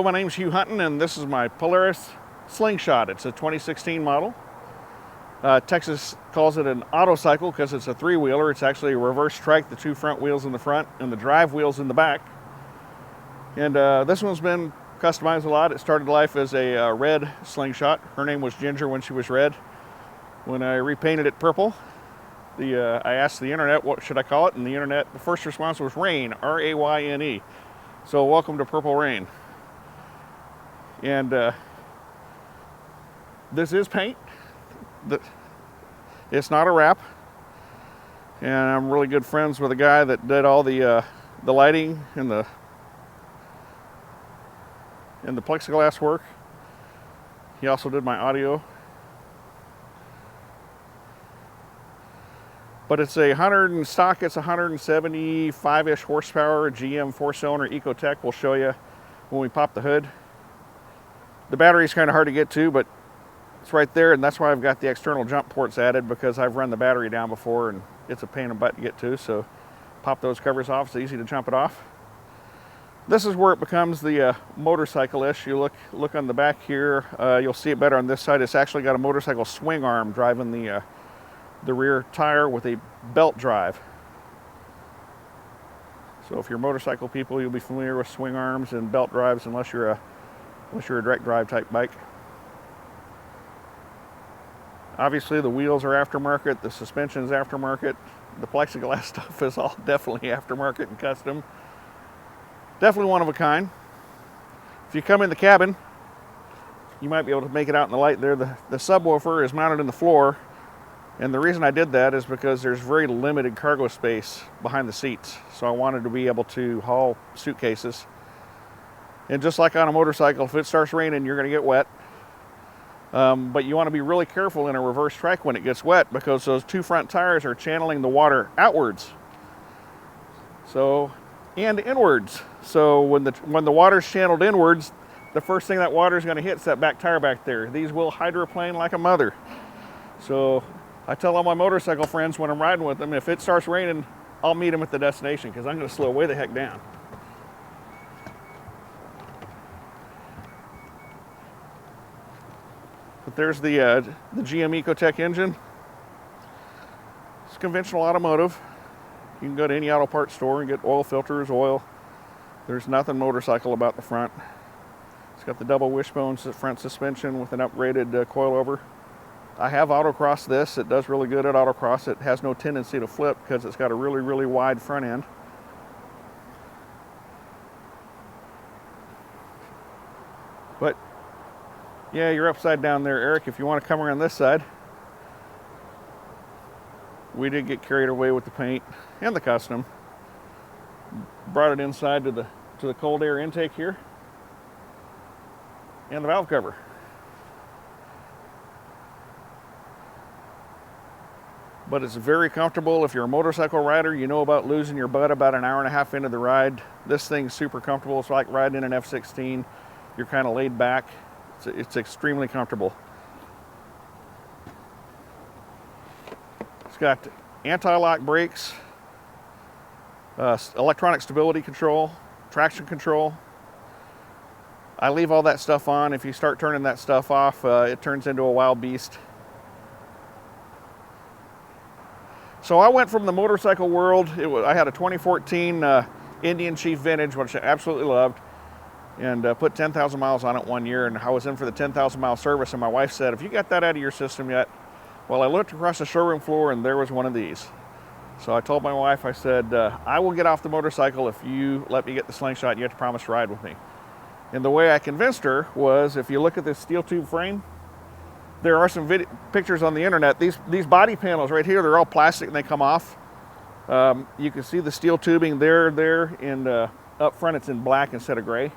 Hello, my name's Hugh Hunton, and this is my Polaris Slingshot. It's a 2016 model. Texas calls it an autocycle because it's a three-wheeler. It's actually a reverse trike, the two front wheels in the front and the drive wheels in the back. And this one's been customized a lot. It started life as a red Slingshot. Her name was Ginger when she was red. When I repainted it purple, I asked the internet, what should I call it? And the internet, the first response was Rain, R-A-Y-N-E. So welcome to Purple Rain. And this is paint. It's not a wrap. And I'm really good friends with a guy that did all the lighting and the plexiglass work. He also did my audio. But it's a in stock, it's 175-ish horsepower, GM 4-cylinder Ecotec. We'll show you when we pop the hood. The battery's kind of hard to get to, but it's right there, and that's why I've got the external jump ports added, because I've run the battery down before and it's a pain in the butt to get to. So pop those covers off, it's easy to jump it off. This is where it becomes the motorcycle-ish. You look on the back here, you'll see it better on this side. It's actually got a motorcycle swing arm driving the rear tire with a belt drive. So if you're motorcycle people, you'll be familiar with swing arms and belt drives, unless you're a direct drive type bike. Obviously the wheels are aftermarket, the suspension's aftermarket, the plexiglass stuff is all definitely aftermarket and custom. Definitely one of a kind. If you come in the cabin, you might be able to make it out in the light there. The subwoofer is mounted in the floor, and the reason I did that is because there's very limited cargo space behind the seats. So I wanted to be able to haul suitcases. And just like on a motorcycle, if it starts raining, you're going to get wet. But you want to be really careful in a reverse trike when it gets wet, because those two front tires are channeling the water outwards. And inwards. So when the water's channeled inwards, the first thing that water is going to hit is that back tire back there. These will hydroplane like a mother. So I tell all my motorcycle friends when I'm riding with them, if it starts raining, I'll meet them at the destination, because I'm going to slow way the heck down. But there's the GM Ecotec engine. It's conventional automotive. You can go to any auto parts store and get oil filters, oil. There's nothing motorcycle about the front. It's got the double wishbone front suspension with an upgraded coilover. I have autocrossed this. It does really good at autocross. It has no tendency to flip because it's got a really, really wide front end. But yeah, you're upside down there, Eric. If you want to come around this side, we did get carried away with the paint and the custom. Brought it inside to the cold air intake here and the valve cover. But it's very comfortable. If you're a motorcycle rider, you know about losing your butt about an hour and a half into the ride. This thing's super comfortable. It's like riding in an F-16. You're kind of laid back. It's extremely comfortable. It's got anti-lock brakes, electronic stability control, traction control. I leave all that stuff on. If you start turning that stuff off, it turns into a wild beast. So I went from the motorcycle world. I had a 2014 Indian Chief Vintage, which I absolutely loved, and put 10,000 miles on it 1 year, and I was in for the 10,000 mile service, and my wife said, "Have you got that out of your system yet?" Well, I looked across the showroom floor and there was one of these. So I told my wife, I said, I will get off the motorcycle if you let me get the Slingshot, and you have to promise to ride with me. And the way I convinced her was, if you look at this steel tube frame, there are some pictures on the internet. These body panels right here, they're all plastic and they come off. You can see the steel tubing there, and up front it's in black instead of gray.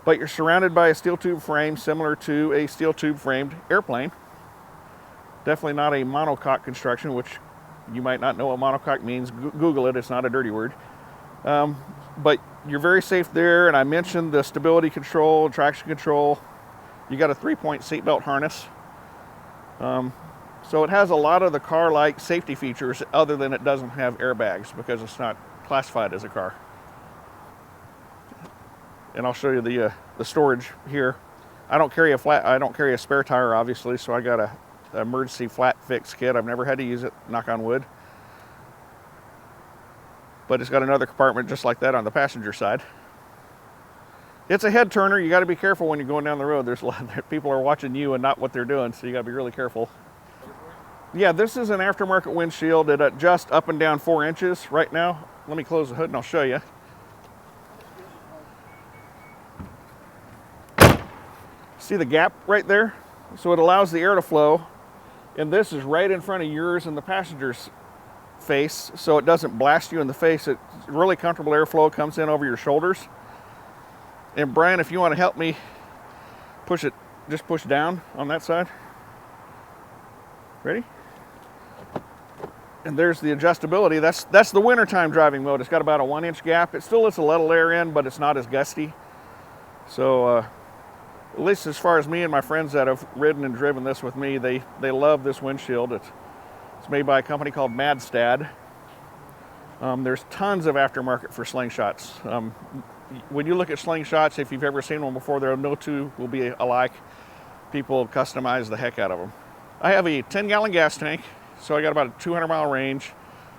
But you're surrounded by a steel tube frame similar to a steel tube framed airplane. Definitely not a monocoque construction, which you might not know what monocoque means. Google it, it's not a dirty word. But you're very safe there, and I mentioned the stability control, traction control. You got a 3-point seatbelt harness. So it has a lot of the car-like safety features, other than it doesn't have airbags because it's not classified as a car. and I'll show you the storage here. I don't carry a spare tire, obviously, so I got a emergency flat fix kit. I've never had to use it, knock on wood. But it's got another compartment just like that on the passenger side. It's a head turner. You got to be careful when you're going down the road. There's a lot of people are watching you and not what they're doing, so you got to be really careful. Yeah, this is an aftermarket windshield. It adjusts up and down 4 inches right now. Let me close the hood and I'll show you. See the gap right there? So it allows the air to flow, and this is right in front of yours and the passenger's face, so it doesn't blast you in the face. It's really comfortable airflow, comes in over your shoulders. And Brian, if you want to help me push it, just push down on that side. Ready? And there's the adjustability. That's the wintertime driving mode. It's got about a 1-inch gap. It still lets a little air in, but it's not as gusty. So at least as far as me and my friends that have ridden and driven this with me, they love this windshield. It's made by a company called Madstad. There's tons of aftermarket for Slingshots. When you look at Slingshots, if you've ever seen one before, there are no two will be alike. People customize the heck out of them. I have a 10-gallon gas tank, so I got about a 200-mile range.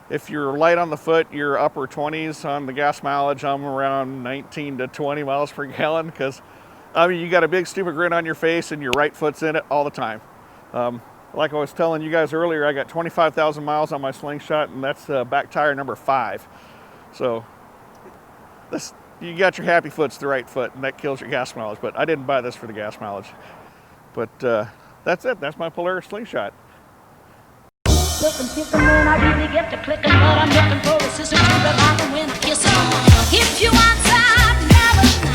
If you're light on the foot, you're upper 20s on the gas mileage. I'm around 19 to 20 miles per gallon because, I mean, you got a big stupid grin on your face and your right foot's in it all the time. Like I was telling you guys earlier, I got 25,000 miles on my Slingshot, and that's back tire number 5. So you got your happy foot's the right foot, and that kills your gas mileage. But I didn't buy this for the gas mileage. But that's it. That's my Polaris Slingshot. Looking when I really get to clicking, but I'm looking for a sister to revive and win a kiss. If you want some, never